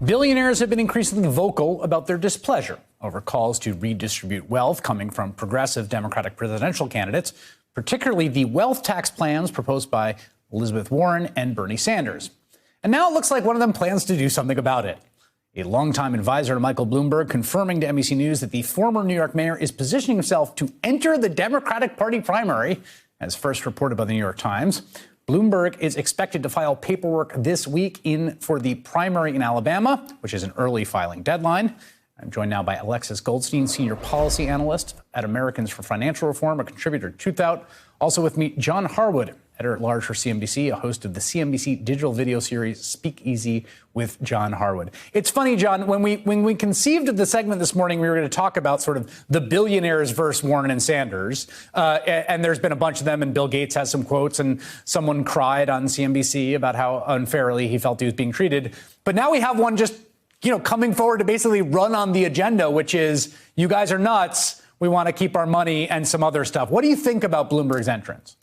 Billionaires have been increasingly vocal about their displeasure over calls to redistribute wealth coming from progressive Democratic presidential candidates, particularly the wealth tax plans proposed by Elizabeth Warren and Bernie Sanders. And now it looks like one of them plans to do something about it. A longtime advisor to Michael Bloomberg confirming to NBC News that the former New York mayor is positioning himself to enter the Democratic Party primary, as first reported by the New York Times. Bloomberg is expected to file paperwork this week for the primary in Alabama, which is an early filing deadline. I'm joined now by Alexis Goldstein, senior policy analyst at Americans for Financial Reform, a contributor to Truthout. Also with me, John Harwood, editor-at-large for CNBC, a host of the CNBC digital video series Speak Easy with John Harwood. It's funny, John, when we conceived of the segment this morning, we were going to talk about sort of the billionaires versus Warren and Sanders. And there's been a bunch of them, and Bill Gates has some quotes, and someone cried on CNBC about how unfairly he felt he was being treated. But now we have one just, coming forward to basically run on the agenda, which is, you guys are nuts. We want to keep our money and some other stuff. What do you think about Bloomberg's entrance?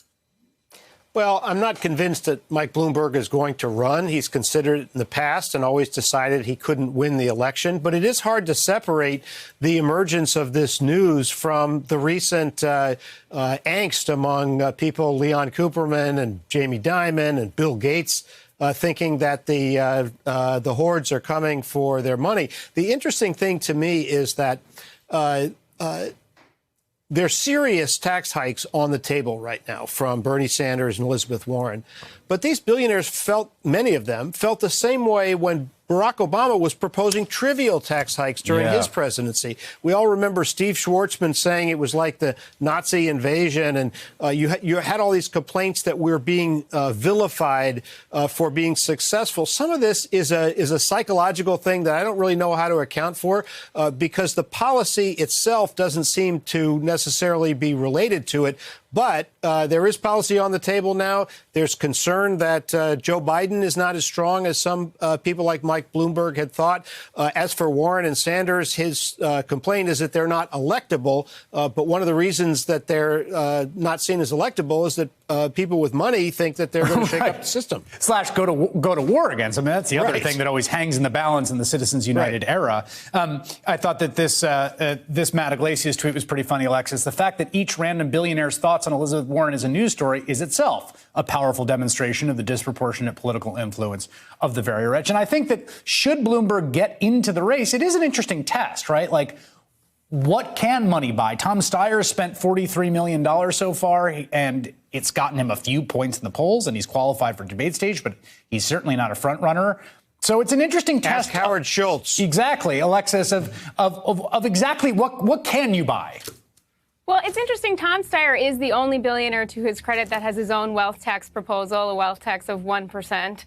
Well, I'm not convinced that Mike Bloomberg is going to run. He's considered it in the past and always decided he couldn't win the election. But it is hard to separate the emergence of this news from the recent angst among people, Leon Cooperman and Jamie Dimon and Bill Gates, thinking that the hordes are coming for their money. The interesting thing to me is that there's serious tax hikes on the table right now from Bernie Sanders and Elizabeth Warren. But these billionaires many of them felt the same way when Barack Obama was proposing trivial tax hikes during his presidency. We all remember Steve Schwarzman saying it was like the Nazi invasion, and you had all these complaints that we're being vilified for being successful. Some of this is a psychological thing that I don't really know how to account for because the policy itself doesn't seem to necessarily be related to it. But there is policy on the table now. There's concern that Joe Biden is not as strong as some people like Mike Bloomberg had thought. As for Warren and Sanders, his complaint is that they're not electable. But one of the reasons that they're not seen as electable is that people with money think that they're going to shake up the system. / go to war against them. I mean, that's the other thing that always hangs in the balance in the Citizens United era. I thought that this Matt Iglesias tweet was pretty funny, Alexis. The fact that each random billionaire's thoughts on Elizabeth Warren is a news story is itself a powerful demonstration of the disproportionate political influence of the very rich. And I think that should Bloomberg get into the race, it is an interesting test, right? Like, what can money buy? Tom Steyer spent $43 million so far, and it's gotten him a few points in the polls, and he's qualified for debate stage, but he's certainly not a front runner. So it's an interesting test. Ask Howard Schultz. Exactly, Alexis, of exactly what can you buy? Well, it's interesting. Tom Steyer is the only billionaire, to his credit, that has his own wealth tax proposal, a wealth tax of 1%.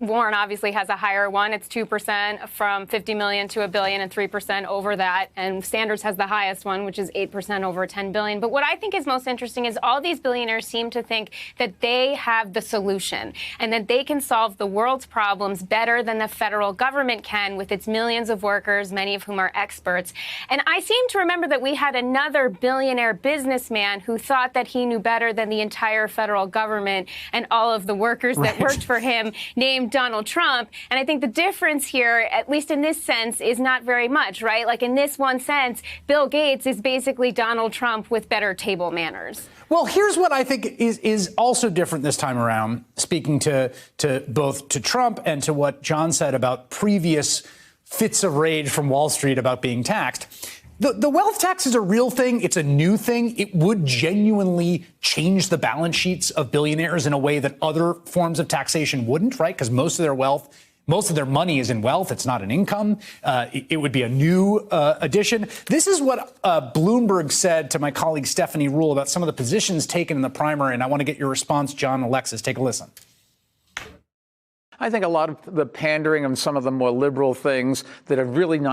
Warren obviously has a higher one. It's 2% from $50 million to $1 billion and 3% over that. And Sanders has the highest one, which is 8% over $10 billion. But what I think is most interesting is all these billionaires seem to think that they have the solution and that they can solve the world's problems better than the federal government can with its millions of workers, many of whom are experts. And I seem to remember that we had another billionaire businessman who thought that he knew better than the entire federal government and all of the workers that worked for him, named Donald Trump. And I think the difference here, at least in this sense, is not very much, right? Like in this one sense, Bill Gates is basically Donald Trump with better table manners. Well, here's what I think is also different this time around, speaking to both to Trump and to what John said about previous fits of rage from Wall Street about being taxed. The wealth tax is a real thing. It's a new thing. It would genuinely change the balance sheets of billionaires in a way that other forms of taxation wouldn't, right? Because most of their money is in wealth. It's not an income. It would be a new addition. This is what Bloomberg said to my colleague Stephanie Ruhle about some of the positions taken in the primary. And I want to get your response, John. Alexis, take a listen. I think a lot of the pandering of some of the more liberal things that are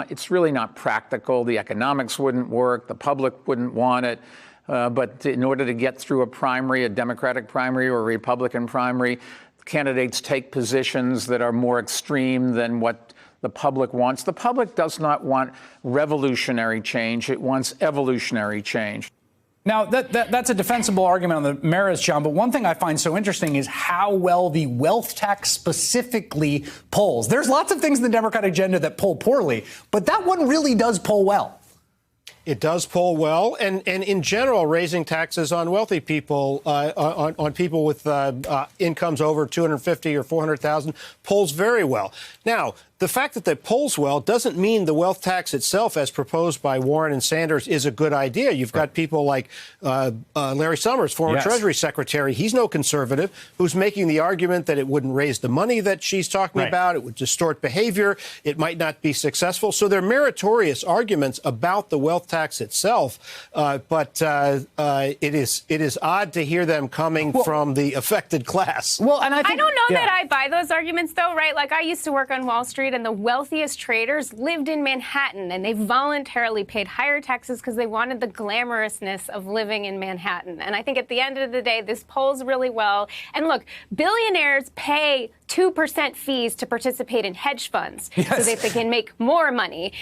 it's really not practical. The economics wouldn't work. The public wouldn't want it. But in order to get through a primary, a Democratic primary or a Republican primary, candidates take positions that are more extreme than what the public wants. The public does not want revolutionary change. It wants evolutionary change. Now, that's a defensible argument on the merits, John, but one thing I find so interesting is how well the wealth tax specifically polls. There's lots of things in the Democratic agenda that poll poorly, but that one really does poll well. It does poll well, and in general, raising taxes on wealthy people, on people with incomes over 250 or 400,000, polls very well. Now, the fact that it polls well doesn't mean the wealth tax itself, as proposed by Warren and Sanders, is a good idea. You've got people like Larry Summers, former Treasury Secretary. He's no conservative, who's making the argument that it wouldn't raise the money that she's talking about. It would distort behavior. It might not be successful. So they're meritorious arguments about the wealth tax itself. But it is odd to hear them coming from the affected class. Well, and I don't know that I buy those arguments, though, right? Like, I used to work on Wall Street, and the wealthiest traders lived in Manhattan, and they voluntarily paid higher taxes because they wanted the glamorousness of living in Manhattan. And I think at the end of the day, this polls really well. And look, billionaires pay 2% fees to participate in hedge funds so that they can make more money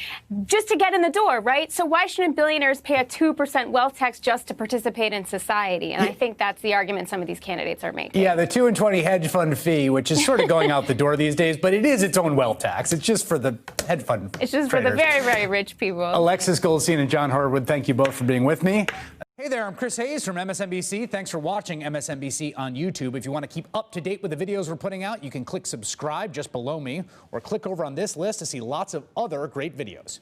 just to get in the door, right? So why shouldn't billionaires pay a 2% wealth tax just to participate in society? And I think that's the argument some of these candidates are making. Yeah, the 2 and 20 hedge fund fee, which is sort of going out the door these days, but it is its own wealth tax. It's just for the hedge fund It's just traders. for the very, very rich people. Alexis Goldstein and John Harwood, thank you both for being with me. Hey there, I'm Chris Hayes from MSNBC. Thanks for watching MSNBC on YouTube. If you want to keep up to date with the videos we're putting out, you can click subscribe just below me or click over on this list to see lots of other great videos.